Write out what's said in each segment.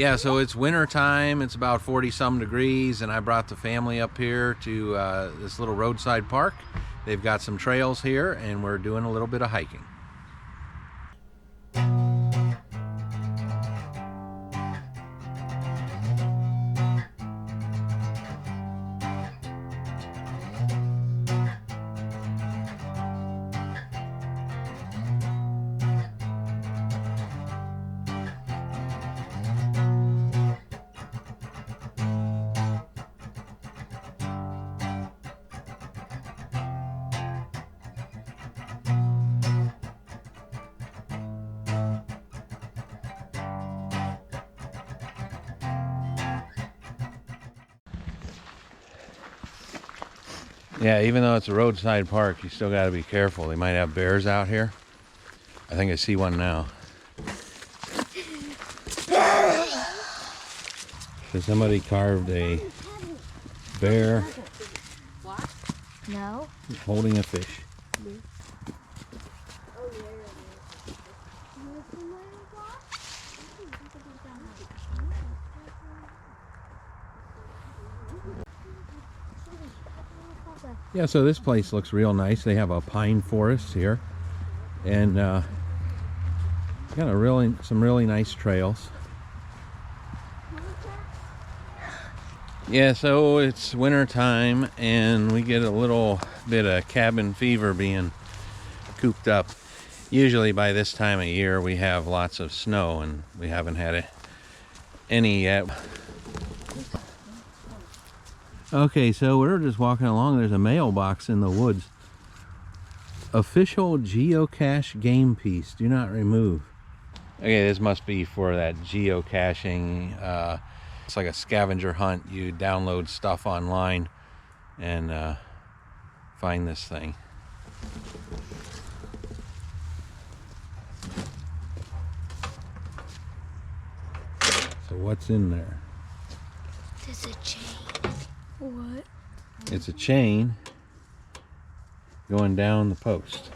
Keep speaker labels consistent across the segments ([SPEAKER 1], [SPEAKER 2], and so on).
[SPEAKER 1] Yeah, so it's winter time. It's about 40-some degrees, and I brought the family up here to this little roadside park. They've got some trails here, and we're doing a little bit of hiking. Yeah, even though it's a roadside park, you still got to be careful. They might have bears out here. I think I see one now. So somebody carved a bear
[SPEAKER 2] No.
[SPEAKER 1] holding a fish. Yeah, so this place looks real nice. They have a pine forest here, and got some really nice trails. Yeah, so it's winter time, and we get a little bit of cabin fever being cooped up. Usually by this time of year we have lots of snow, and we haven't had any yet. Okay, so we're just walking along. There's a mailbox in the woods. Official geocache game piece. Do not remove. Okay, this must be for that geocaching. It's like a scavenger hunt. You download stuff online and find this thing. So what's in there?
[SPEAKER 2] There's a chain. What?
[SPEAKER 1] It's a chain going down the post.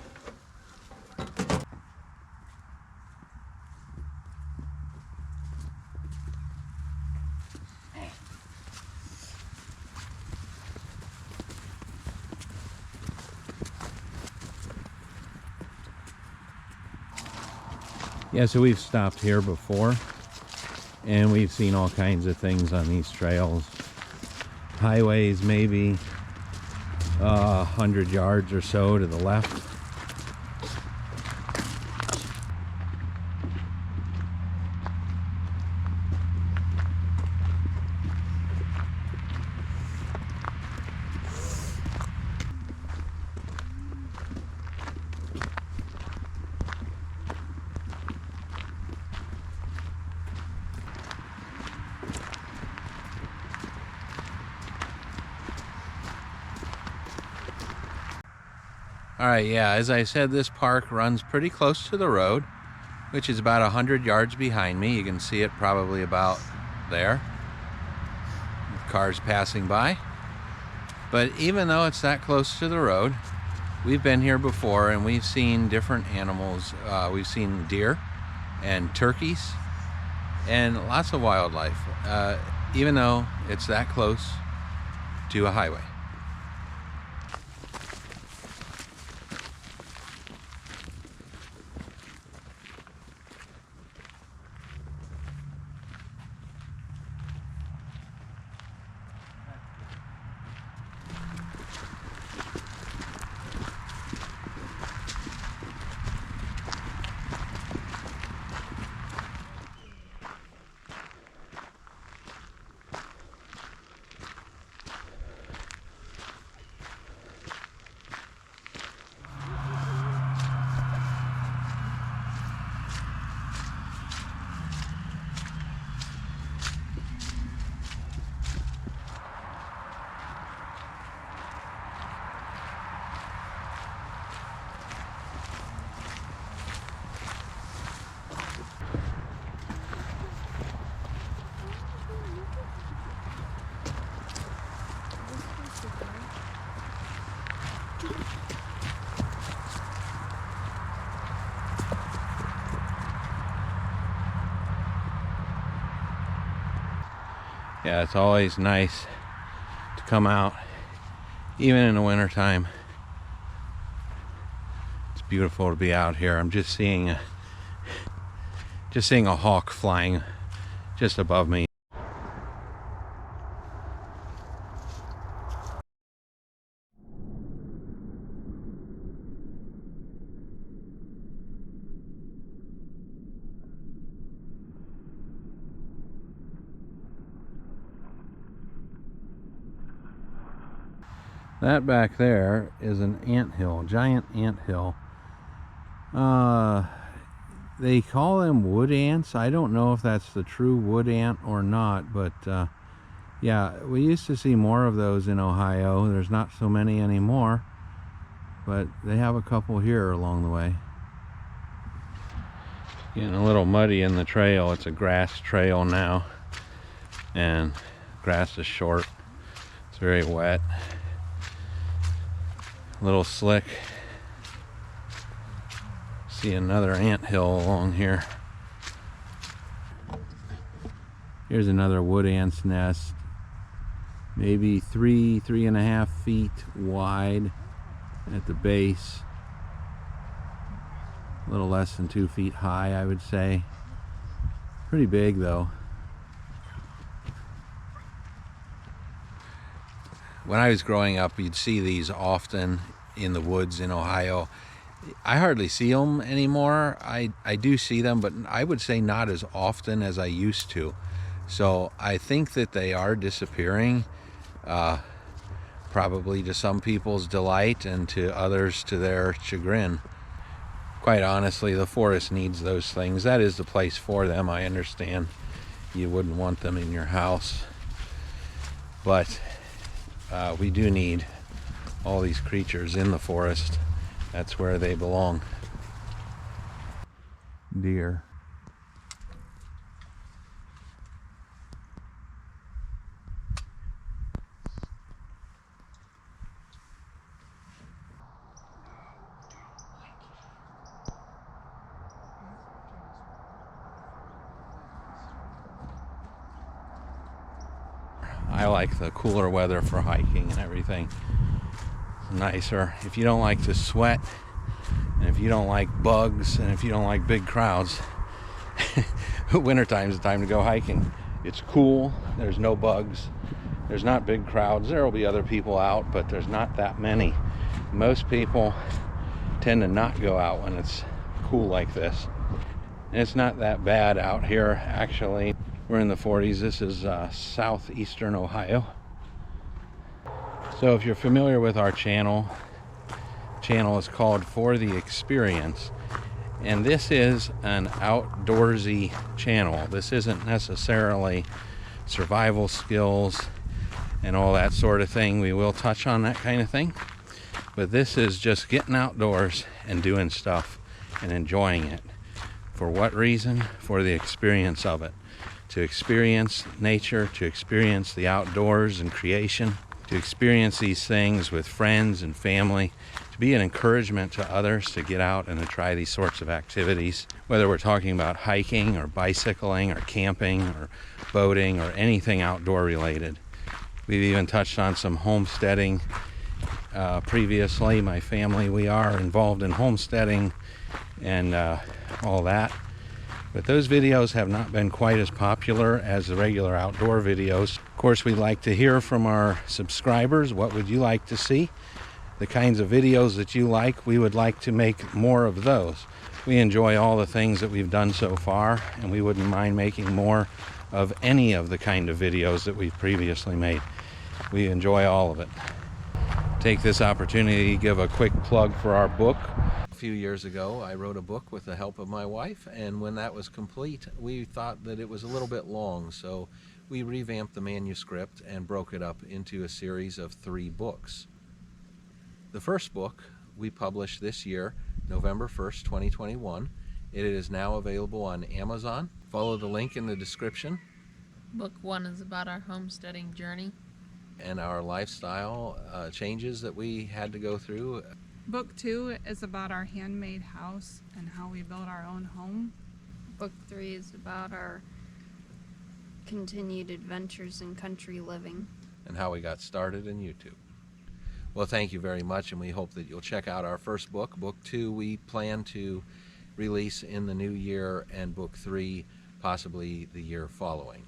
[SPEAKER 1] Yeah, so we've stopped here before, and we've seen all kinds of things on these trails. Highways maybe 100 yards or so to the left. All right, yeah, as I said, this park runs pretty close to the road, which is about 100 yards behind me. You can see it probably about there. Cars passing by. But even though it's that close to the road, we've been here before and we've seen different animals. We've seen deer and turkeys and lots of wildlife, even though it's that close to a highway. Yeah, it's always nice to come out, even in the wintertime. It's beautiful to be out here. I'm just seeing a hawk flying just above me. That back there is an anthill, giant anthill. They call them wood ants. I don't know if that's the true wood ant or not, but yeah, we used to see more of those in Ohio. There's not so many anymore, but they have a couple here along the way. Getting a little muddy in the trail. It's a grass trail now, and grass is short. It's very wet. A little slick. See another anthill along here. Here's another wood ant's nest, maybe 3.5 feet wide at the base, a little less than 2 feet high, I would say. Pretty big though. When I was growing up, you'd see these often in the woods in Ohio. I hardly see them anymore. I do see them, but I would say not as often as I used to. So I think that they are disappearing, probably to some people's delight and to others to their chagrin. Quite honestly, the forest needs those things. That is the place for them. I understand you wouldn't want them in your house, but we do need all these creatures in the forest. That's where they belong. Deer. I like the cooler weather for hiking and everything. It's nicer. If you don't like to sweat, and if you don't like bugs, and if you don't like big crowds, wintertime is the time to go hiking. It's cool. There's no bugs. There's not big crowds. There will be other people out, but there's not that many. Most people tend to not go out when it's cool like this. And it's not that bad out here, actually. We're in the 40s. This is southeastern Ohio. So if you're familiar with our channel is called For the Experience. And this is an outdoorsy channel. This isn't necessarily survival skills and all that sort of thing. We will touch on that kind of thing. But this is just getting outdoors and doing stuff and enjoying it. For what reason? For the experience of it. To experience nature, to experience the outdoors and creation, to experience these things with friends and family, to be an encouragement to others to get out and to try these sorts of activities, whether we're talking about hiking or bicycling or camping or boating or anything outdoor related. We've even touched on some homesteading previously. My family, we are involved in homesteading and all that. But those videos have not been quite as popular as the regular outdoor videos. Of course, we like to hear from our subscribers. What would you like to see? The kinds of videos that you like, we would like to make more of those. We enjoy all the things that we've done so far, and we wouldn't mind making more of any of the kind of videos that we've previously made. We enjoy all of it. Take this opportunity to give a quick plug for our book. A few years ago, I wrote a book with the help of my wife, and when that was complete, we thought that it was a little bit long, so we revamped the manuscript and broke it up into a series of 3 books. The first book we published this year, November 1st, 2021. It is now available on Amazon. Follow the link in the description.
[SPEAKER 3] Book 1 is about our homesteading journey
[SPEAKER 1] And our lifestyle changes that we had to go through.
[SPEAKER 4] Book 2 is about our handmade house and how we built our own home.
[SPEAKER 3] Book 3 is about our
[SPEAKER 5] continued adventures in country living.
[SPEAKER 1] and how we got started in YouTube. Well, thank you very much, and we hope that you'll check out our first book. Book 2 we plan to release in the new year, and Book 3 possibly the year following.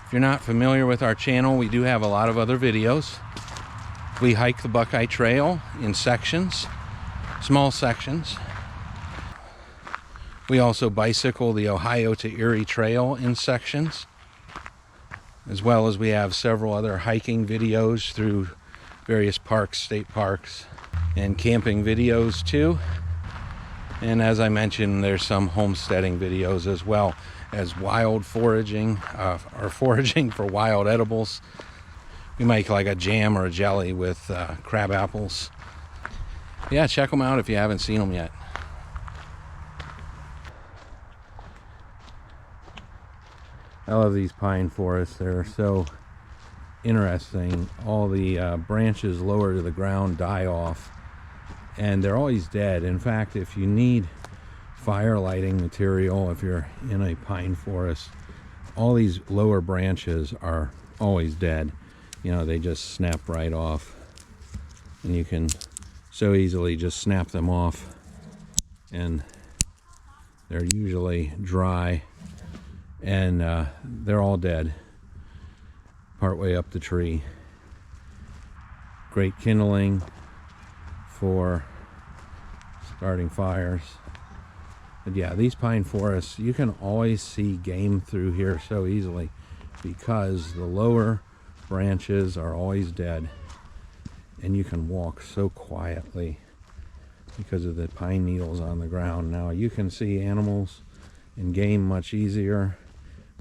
[SPEAKER 1] If you're not familiar with our channel, we do have a lot of other videos. We hike the Buckeye Trail in sections, small sections. We also bicycle the Ohio to Erie Trail in sections, as well as we have several other hiking videos through various parks, state parks, and camping videos too. And as I mentioned, there's some homesteading videos as well as wild foraging, or foraging for wild edibles. We make like a jam or a jelly with crab apples. Yeah, check them out if you haven't seen them yet. I love these pine forests. They're so interesting. All the branches lower to the ground die off, and they're always dead. In fact, if you need fire lighting material, if you're in a pine forest, all these lower branches are always dead. You know, they just snap right off, and you can so easily just snap them off, and they're usually dry, and they're all dead partway up the tree. Great kindling for starting fires. But yeah, these pine forests, you can always see game through here so easily because the lower branches are always dead, and you can walk so quietly because of the pine needles on the ground. Now you can see animals and game much easier.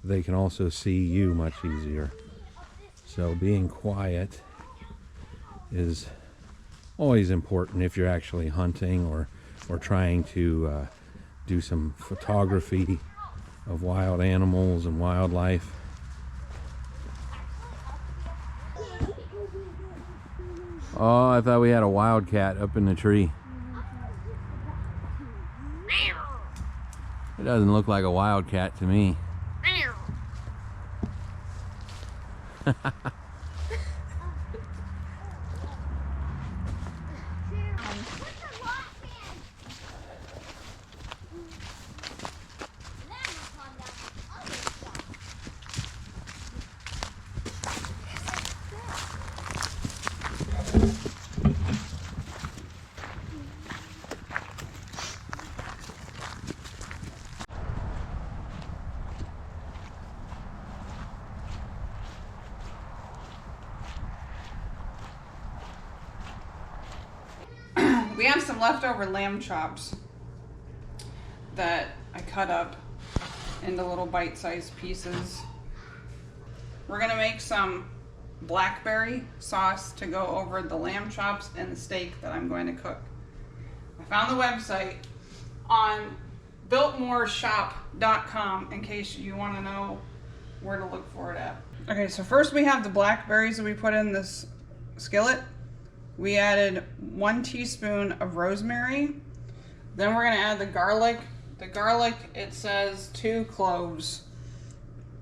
[SPEAKER 1] They can also see you much easier. So being quiet is always important if you're actually hunting or trying to do some photography of wild animals and wildlife. Oh, I thought we had a wildcat up in the tree. It doesn't look like a wildcat to me.
[SPEAKER 4] We have some leftover lamb chops that I cut up into little bite-sized pieces. We're gonna make some blackberry sauce to go over the lamb chops and the steak that I'm going to cook. I found the website on builtmoreshop.com in case you want to know where to look for it at. Okay, so first we have the blackberries that we put in this skillet. We added 1 teaspoon of rosemary. Then we're gonna add the garlic. The garlic, it says 2 cloves.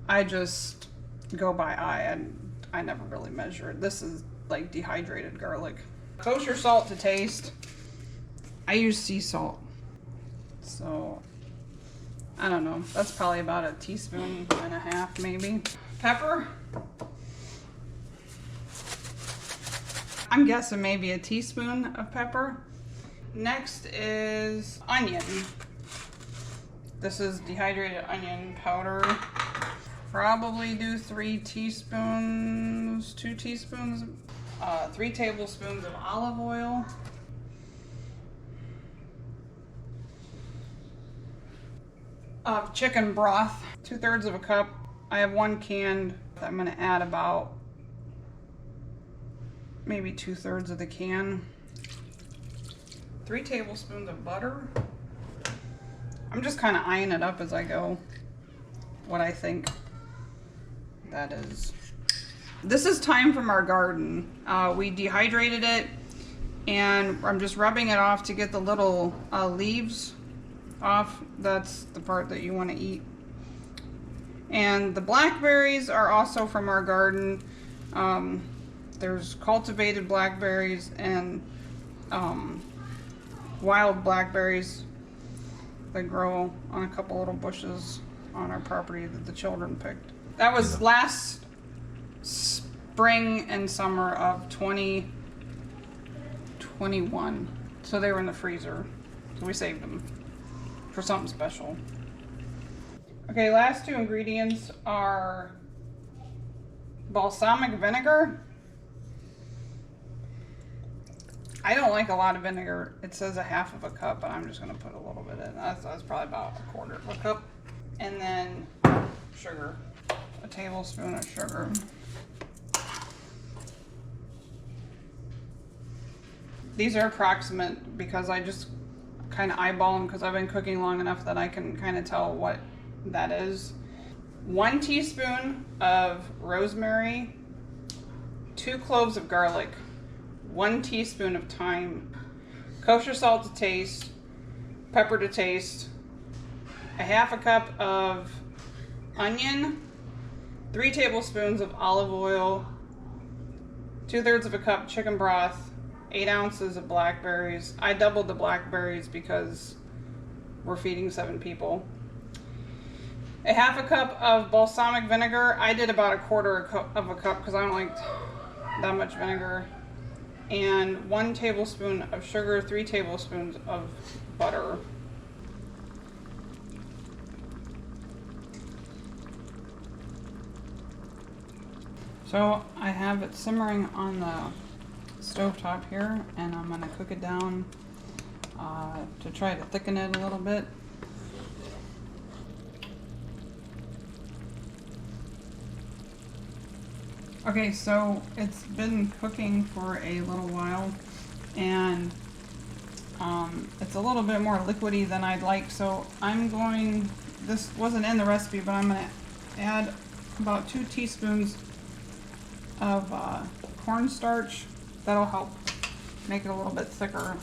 [SPEAKER 4] I just go by eye, and I never really measure it. This is like dehydrated garlic. Kosher salt to taste. I use sea salt. So, I don't know. That's probably about a teaspoon and a half maybe. Pepper. I'm guessing maybe a teaspoon of pepper. Next is onion. This is dehydrated onion powder. Probably do 3 teaspoons, 2 teaspoons, 3 tablespoons of olive oil. Of chicken broth, 2/3 of a cup. I have 1 canned. I'm gonna add about maybe 2/3 of the can. 3 tablespoons of butter. I'm I'm just kind of eyeing it up as I go, what I think that is. This is thyme from our garden. We dehydrated it, and I'm just rubbing it off to get the little leaves off. That's the part that you want to eat. And the blackberries are also from our garden. There's cultivated blackberries and wild blackberries that grow on a couple little bushes on our property that the children picked. That was last spring and summer of 2021. So they were in the freezer. So we saved them for something special. Okay, last two ingredients are balsamic vinegar. I don't like a lot of vinegar. It says a half of a cup, but I'm just gonna put a little bit in. That's probably about a quarter of a cup. And then sugar, a tablespoon of sugar. These are approximate because I just kind of eyeball them because I've been cooking long enough that I can kind of tell what that is. 1 teaspoon of rosemary, 2 cloves of garlic, 1 teaspoon of thyme, kosher salt to taste, pepper to taste, a half a cup of onion, 3 tablespoons of olive oil, 2/3 of a cup chicken broth, 8 ounces of blackberries. I doubled the blackberries because we're feeding 7 people. A half a cup of balsamic vinegar. I did about a quarter of a cup because I don't like that much vinegar. And 1 tablespoon of sugar, 3 tablespoons of butter. So I have it simmering on the stovetop here, and I'm gonna cook it down to try to thicken it a little bit. Okay, so it's been cooking for a little while, and it's a little bit more liquidy than I'd like, so this wasn't in the recipe, but I'm gonna add about 2 teaspoons of cornstarch. That'll help make it a little bit thicker.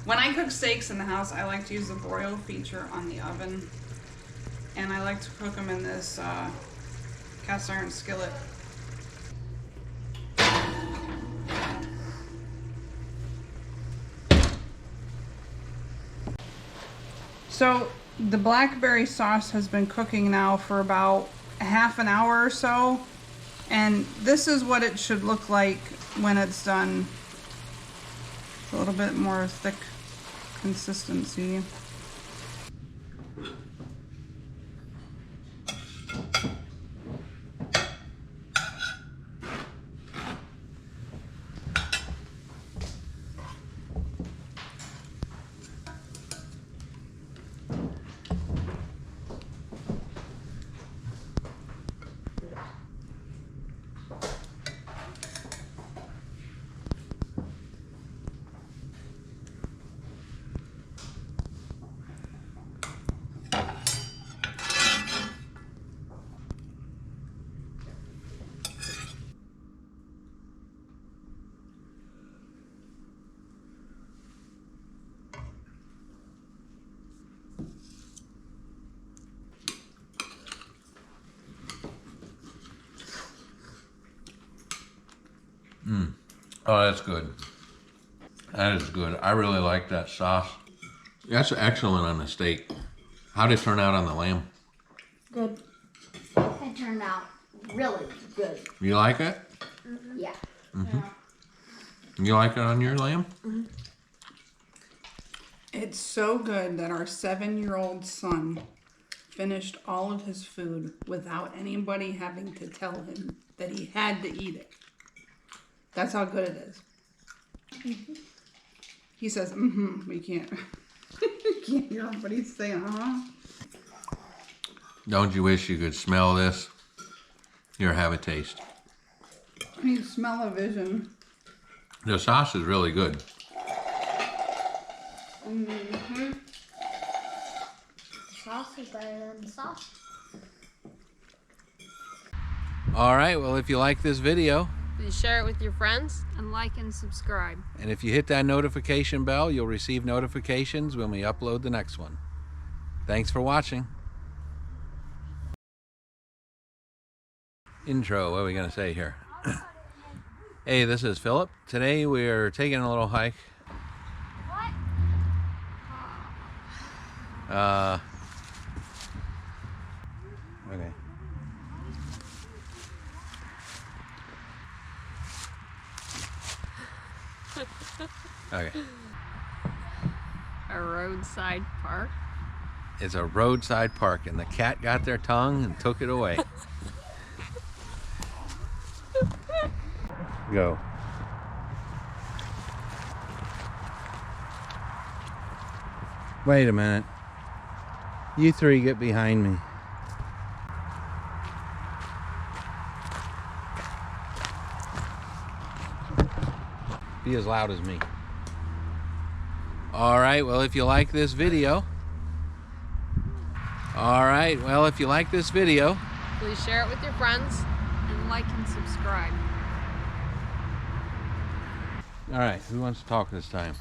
[SPEAKER 4] When I cook steaks in the house, I like to use the broil feature on the oven, and I like to cook them in this cast iron skillet. So the blackberry sauce has been cooking now for about half an hour or so, and this is what it should look like when it's done. A little bit more thick consistency.
[SPEAKER 1] Oh, that's good. That is good. I really like that sauce. That's excellent on the steak. How'd it turn out on the lamb?
[SPEAKER 2] Good. It turned out really good.
[SPEAKER 1] You like it?
[SPEAKER 2] Mm-hmm. Yeah.
[SPEAKER 1] Mm-hmm. You like it on your lamb?
[SPEAKER 2] Mm-hmm.
[SPEAKER 4] It's so good that our 7-year-old son finished all of his food without anybody having to tell him that he had to eat it. That's how good it is. Mm-hmm. He says, we can't. You can't hear him, but he's saying,
[SPEAKER 1] Don't you wish you could smell this? Here, have a taste.
[SPEAKER 4] You smell a vision.
[SPEAKER 1] The sauce is really good.
[SPEAKER 2] Mm-hmm. The sauce is better than the sauce.
[SPEAKER 1] All right, well, if you like this video,
[SPEAKER 3] Please share it with your friends.
[SPEAKER 5] And like and subscribe.
[SPEAKER 1] and if you hit that notification bell, you'll receive notifications when we upload the next one. Thanks for watching. Intro, what are we going to say here? Hey, this is Philip. Today we're taking a little hike. Okay. Okay.
[SPEAKER 5] A roadside park.
[SPEAKER 1] It's a roadside park, and the cat got their tongue and took it away. Go. Wait a minute. You three get behind me. Be as loud as me. All right, well, if you like this video.
[SPEAKER 3] Please share it with your friends.
[SPEAKER 5] And like and subscribe.
[SPEAKER 1] All right, who wants to talk this time?